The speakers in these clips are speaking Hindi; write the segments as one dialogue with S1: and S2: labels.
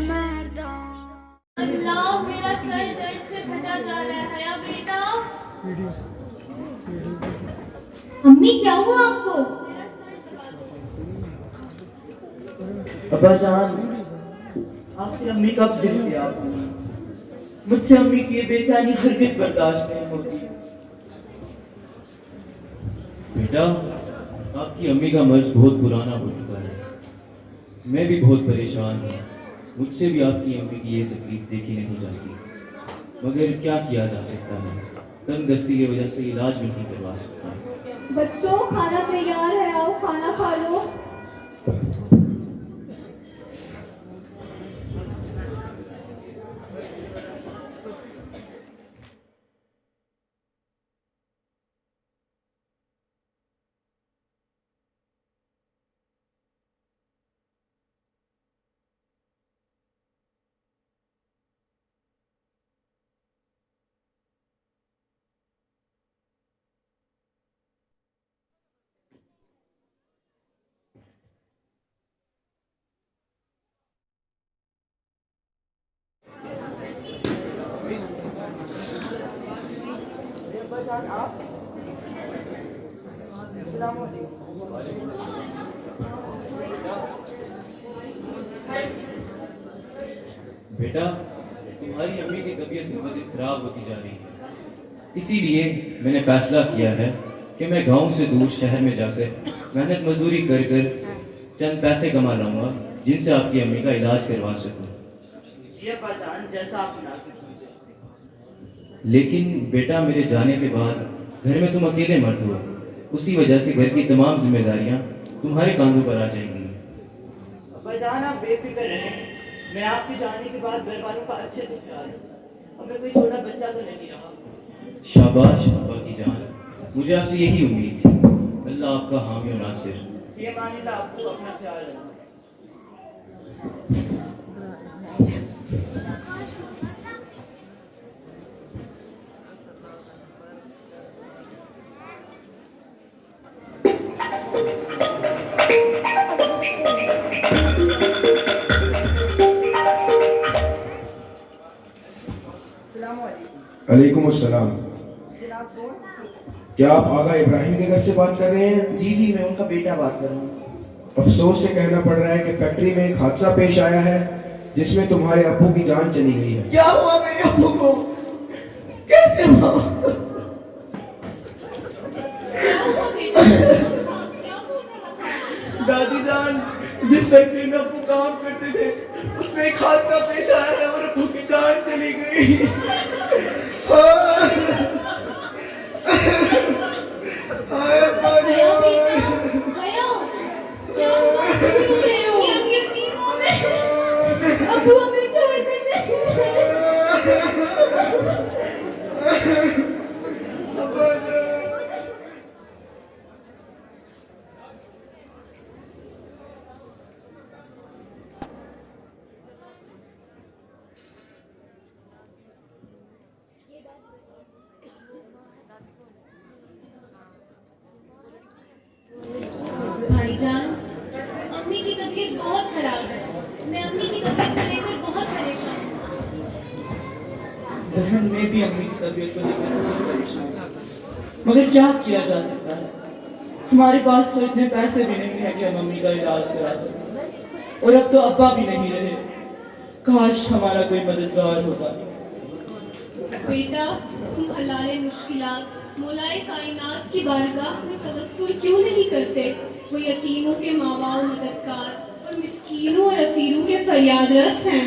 S1: मर्दान।
S2: अल्लाह मेरा सर दर्द से फटा जा रहा है या बेटा। अम्मी क्या हुआ आपको?
S3: अब्बा जान, आपसे अम्मी कब जिद किया आपने? मुझसे अम्मी की ये बेचैनी हरगिज बर्दाश्त नहीं होती।
S4: बेटा, आपकी अम्मी का मर्ज बहुत पुराना हो चुका है। मैं भी बहुत परेशान हूँ। मुझसे भी आपकी अम्मी की ये तकलीफ देखी नहीं जाती, मगर क्या किया जा सकता है। तंगदस्ती की वजह से इलाज भी नहीं करवा सकता।
S2: बच्चों खाना तैयार है, आओ खाना खा लो।
S4: बेटा, तुम्हारी अम्मी की तबीयत दिन ब दिन खराब होती जा रही है। इसीलिए मैंने फैसला किया है कि मैं गांव से दूर शहर में जाकर मेहनत मजदूरी कर कर चंद पैसे कमा लाऊंगा, जिनसे आपकी अम्मी का इलाज करवा सकूं।
S3: जी अब्बा जान, जैसा आप मुनासिब समझें।
S4: लेकिन बेटा, मेरे जाने के बाद घर में तुम अकेले मर्द हो। उसी वजह से घर की तमाम जिम्मेदारियां तुम्हारे कांधों पर आ जाएंगी।
S3: अब्बा जान, आप बेफिक्र रहें। मैं आपके जाने के बाद घर वालों का अच्छे से ख्याल रखूंगा। अब मैं कोई छोटा बच्चा तो नहीं रहा।
S4: शाबाश अब्बा की जान, मुझे आपसे यही उम्मीद थी। अल्लाह आपका हामी और नासिर।
S3: ये मानिल्लाह, आपको अपना ख्याल रखना।
S5: अलैकुम अस्सलाम। क्या आप आगा इब्राहिम के घर से बात कर रहे हैं?
S3: जी जी, मैं उनका बेटा बात कर रहा हूँ।
S5: अफसोस से कहना पड़ रहा है कि फैक्ट्री में एक हादसा पेश आया है जिसमें तुम्हारे अब्बू की जान चली गई है।
S3: क्या हुआ मेरे अब्बू को? कैसे हुआ? दादी जान, जिस फैक्ट्री में अब्बू काम करते थे उसमें एक हादसा पेश आया है और अब्बू की जान चली गई।
S2: अबू हमें छोड़ दीजिए। भाईजान, अम्मी की तबीयत बहुत खराब है। मैं अम्मी की तबीयत को लेकर बहुत परेशान हूँ।
S3: बहन, मैं भी अम्मी की तबीयत को लेकर बहुत परेशान हूँ, मगर क्या किया जा सकता है? हमारे पास तो इतने पैसे भी नहीं है कि हम अम्मी का इलाज करा सकें, और अब तो अब्बा भी नहीं रहे। काश हमारा कोई मददगार होता।
S2: बेटा, तुम हलाले मुश्किलात मौलाए कायनात की बारगाह में तवस्सुल क्यों नहीं करते? वो यतीमों के माँ-बाप मददगार और मिस्कीनों और असीरों के फरियादरस हैं।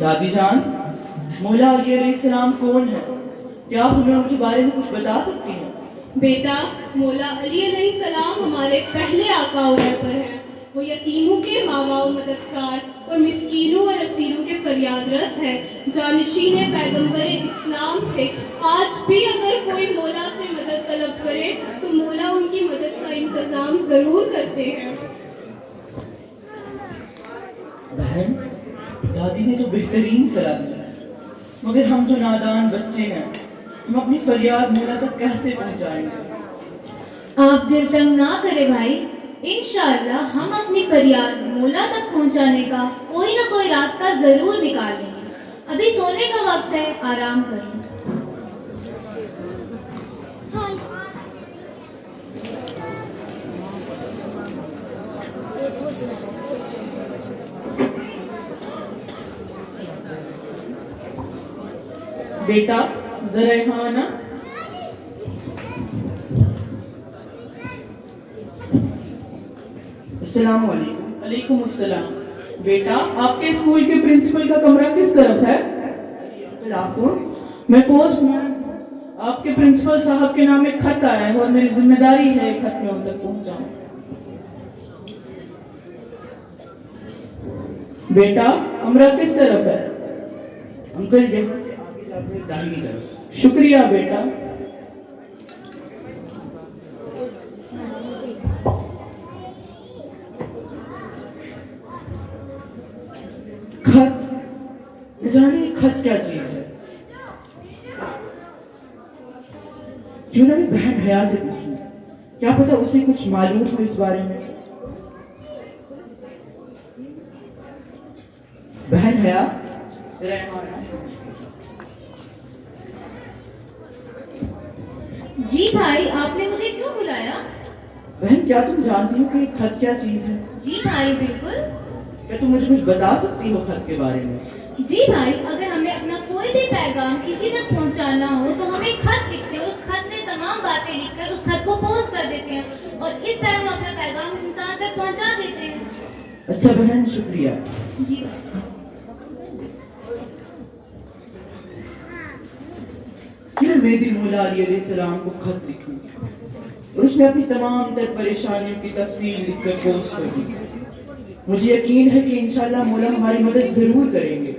S3: दादी जान, मौला अली अलैहिस्सलाम कौन है? क्या आप हमें उनके बारे में कुछ बता सकती हैं?
S2: बेटा, मौला अली अलैहिस्सलाम हमारे पहले आका और रहबर हैं। वो यतीमों के माँ-बाप मददगार और मिस्कीनों और असीरों के फरियादरस है। जानशीन पैगंबर इस्लाम थे। आज भी अगर कोई मौला से मदद तलब करे तो मौला उनकी मदद का इंतजाम जरूर करते हैं।
S3: बहन, दादी ने तो बेहतरीन सलाह दी, मगर हम तो नादान बच्चे हैं। हम अपनी फरियाद मौला तक कैसे पहुंचाएंगे?
S2: आप दिल तंग ना करें भाई, इंशाअल्लाह हम अपनी फरियाद मौला तक पहुंचाने का कोई ना कोई रास्ता जरूर निकाल लेंगे। अभी सोने का वक्त है, आराम कर लो।
S3: बेटा जरा यहाँ आना। अस्सलाम वालेकुम। वालेकुम अस्सलाम। बेटा आपके स्कूल के प्रिंसिपल का कमरा किस तरफ है? अंकल आप कौन? मैं पोस्टमैन। आपके प्रिंसिपल साहब के नाम एक खत आया है और मेरी जिम्मेदारी है खत में उन तक पहुंचाऊं। बेटा कमरा किस तरफ है? अंकल यहाँ से आगे जाकर दाहिनी तरफ। शुक्रिया बेटा। खत, न जाने खत क्या चीज है। क्यों ना मैं बहन हया से पूछूं, क्या पता उसे कुछ मालूम हो इस बारे में। बहन हया जरा यहाँ आना।
S2: जी भाई, आपने मुझे क्यों बुलाया?
S3: बहन क्या तुम जानती हो कि खत क्या चीज है?
S2: जी भाई बिल्कुल।
S3: क्या तुम मुझे कुछ बता सकती हो खत के बारे में?
S2: जी भाई, अगर हमें अपना कोई भी पैगाम किसी तक पहुंचाना हो तो हम एक खत लिखते हैं, उस खत में तमाम बातें लिखकर उस खत को पोस्ट कर देते हैं और इस तरह हम अपना पैगाम उस इंसान तक पहुंचा देते हैं।
S3: अच्छा बहन शुक्रिया।
S2: जी
S3: मैं मेरी मौला अली अलैहिस्सलाम को खत लिखूं और उसमें अपनी तमाम तर परेशानियों की तफसील लिखकर पोस्ट कर दूं। मुझे यकीन है कि इंशाअल्लाह मौला हमारी मदद जरूर करेंगे।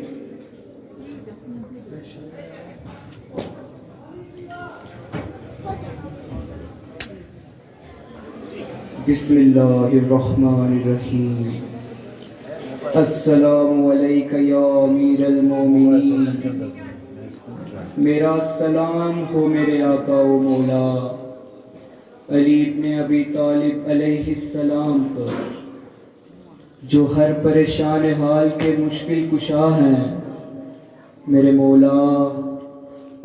S5: बिस्मिल्लाहिर्रहमानिर्रहीम। अस्सलामु अलैका या अमीरल मोमिनीन। मेरा सलाम हो मेरे आका व मौला अली इब्न अबी तालिब अलैहिस्सलाम पर, जो हर परेशान हाल के मुश्किल कुशा हैं। मेरे मौला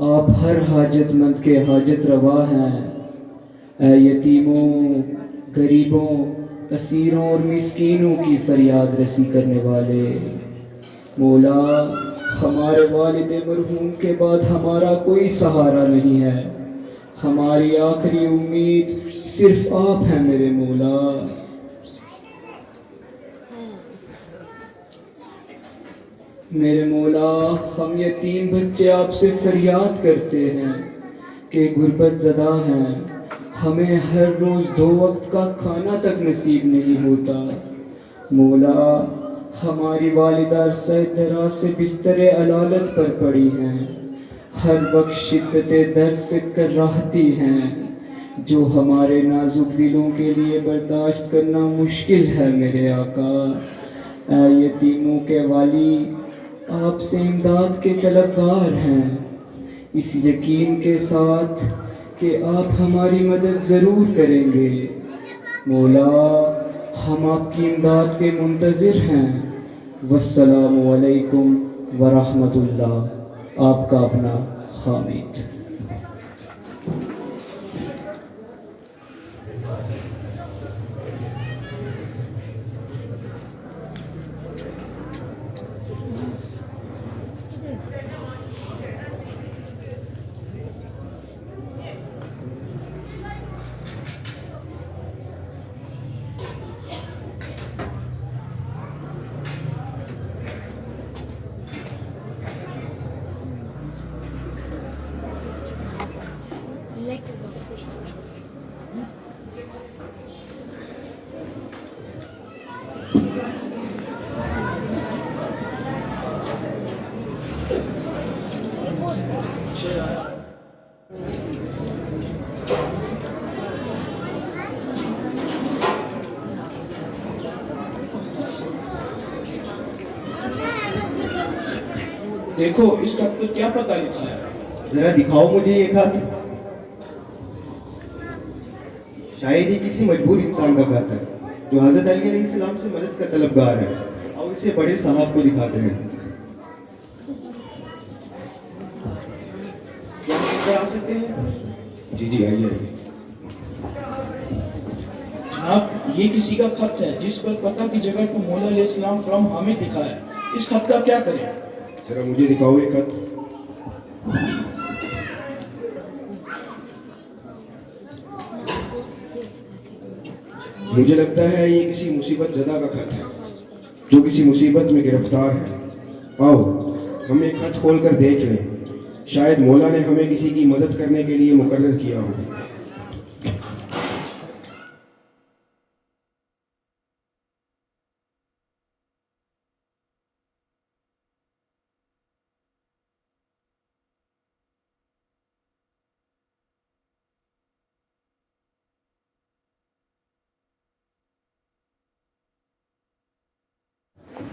S5: आप हर हाजतमंद के हाजत रवा हैं। ऐ यतीमों, गरीबों, असीरों और मिस्कीनों की फरियाद रसी करने वाले मौला, हमारे वालिद मरहूम के बाद हमारा कोई सहारा नहीं है। हमारी आखिरी उम्मीद सिर्फ आप हैं मेरे मौला। मेरे मौला, हम यतीम बच्चे आपसे फरियाद करते हैं कि गुर्बत ज़दा हैं। हमें हर रोज़ 2 वक्त का खाना तक नसीब नहीं होता। मौला, हमारी वालिदा अरसे दराज से बिस्तरे अलालत पर पड़ी हैं। हर वक्त शिद्दते दर्द से कराहती हैं, जो हमारे नाजुक दिलों के लिए बर्दाश्त करना मुश्किल है मेरे आका। ऐ यतीमों के वाली, आपसे इमदाद के तलबगार हैं, इस यकीन के साथ कि आप हमारी मदद ज़रूर करेंगे। मौला, हम आपकी इमदाद के मुंतज़िर हैं। वस्सलामु अलैकुम वरहमतुल्लाह। आपका अपना हामिद।
S3: देखो इस खत पर क्या पता लिखा है, जरा दिखाओ मुझे ये खत।
S6: शायद ये किसी मजबूर इंसान का खत है जो हजरत अली अलैहिस्सलाम से मदद का तलबगार है और इसे बड़े साहब को दिखाते हैं। क्या हम अंदर आ सकते हैं? जी जी आइए आइए।
S3: जनाब, ये किसी का खत है जिस पर पता की जगह तो मौला अलैहिस्सलाम फ्रॉम हामिद लिखा है। इस खत का क्या करें?
S6: जरा मुझे दिखाओ ये खत। मुझे लगता है ये किसी मुसीबत ज़दा का खत है जो किसी मुसीबत में गिरफ्तार है। आओ हम ये खत खोल कर देख लें, शायद मौला ने हमें किसी की मदद करने के लिए मुकर्रर किया हो।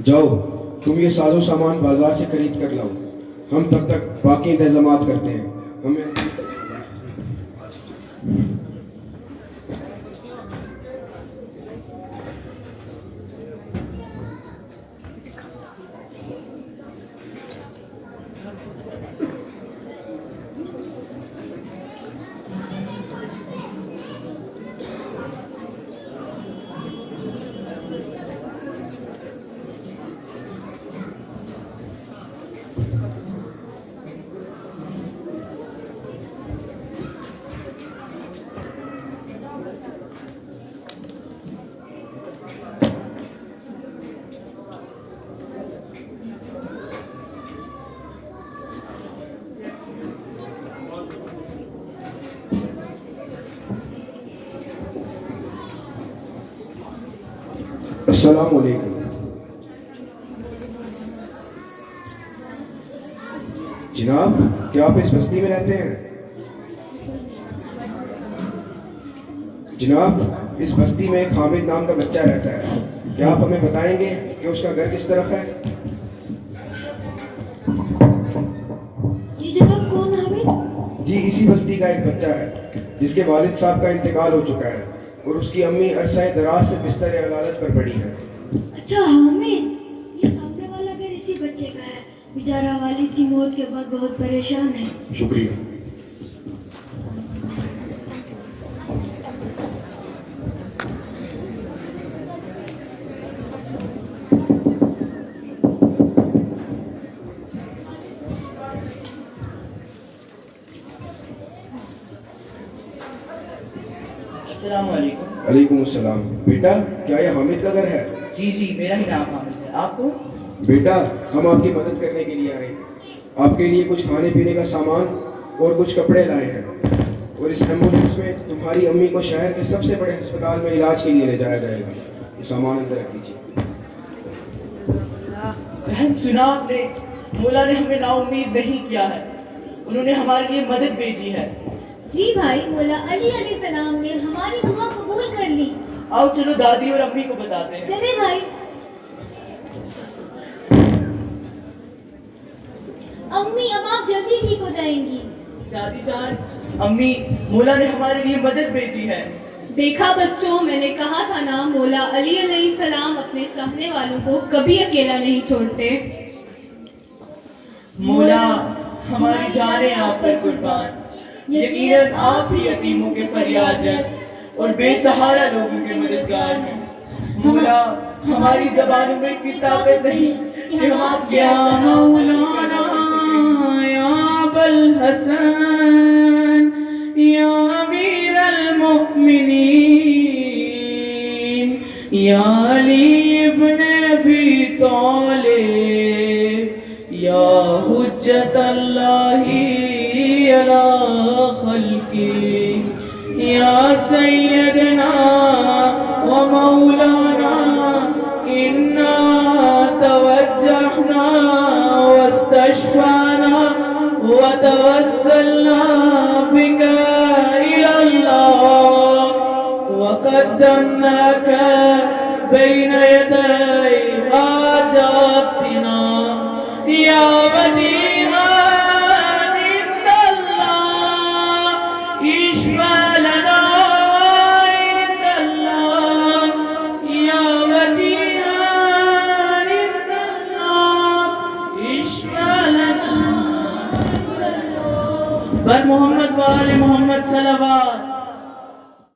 S6: जाओ तुम ये साजो सामान बाजार से खरीद कर लाओ, हम तब तक बाकी इंतजामात करते हैं। हमें अस्सलाम वालेकुम। जनाब, क्या आप इस बस्ती में रहते हैं? जनाब, इस बस्ती में एक हामिद नाम का बच्चा रहता है। क्या आप हमें बताएंगे कि उसका घर किस तरफ है?
S1: जी जनाब, कौन हामिद?
S6: जी इसी बस्ती का एक बच्चा है जिसके वालिद साहब का इंतकाल हो चुका है और उसकी अम्मी अरसा दराज से बिस्तर अलालत पर पड़ी है।
S1: अच्छा हामिद, ये सामने वाला घर इसी बच्चे का है। बेचारा वालिद की मौत के बाद बहुत परेशान है।
S6: शुक्रिया।
S3: अस्सलाम वालेकुम।
S6: वालेकुम अस्सलाम। बेटा, क्या यह हामिद का घर है?
S3: जी जी, मेरा ही नाम हामिद है। आपको?
S6: बेटा, हम आपकी मदद करने के लिए आए। आपके लिए कुछ खाने पीने का सामान और कुछ कपड़े लाए हैं और इस एम्बुलेंस में तुम्हारी अम्मी को शहर के सबसे बड़े अस्पताल में इलाज के लिए ले जाया जाएगा। ये सामान अंदर रख दीजिए।
S3: बहन, सुना आपने? मौला ने हमें नाउम्मीद नहीं किया है, उन्होंने हमारे लिए मदद भेजी है।
S2: जी भाई, मौला अली अलैहिस्सलाम ने हमारी दुआ कबूल कर ली।
S3: आओ चलो दादी और अम्मी को बताते हैं।
S2: चले भाई। अम्मी, अब आप जल्दी ठीक हो जाएंगी।
S3: दादी जान, अम्मी, मौला ने हमारे लिए मदद भेजी है।
S2: देखा बच्चों, मैंने कहा था ना, मौला अली अलैहिस्सलाम अपने चाहने वालों को कभी अकेला नहीं छोड़ते।
S3: मौला हमारी जाने आप पर कुर्बान। यकीनन आप ही यतीमों के फरियाद और बेसहारा लोगों के मददगार हैं। मौला, हमारी ज़बानों में इतनी ताकत नहीं कि हम आपके मौलाना या अबुल हसन या अमीर अल मोमिनीन या अली इब्न अबी तालिब या हुज्जत अल्लाही अला खल्की या सैयदना व मौलाना इन्ना तवज्जहना वस्तशफाना व तवस्सलना बिका इलल्लाह व क़द्दमनाका बैन यदै हाजातिना या वजीहा इश्फा लना बर मोहम्मद वाले मोहम्मद सलावत।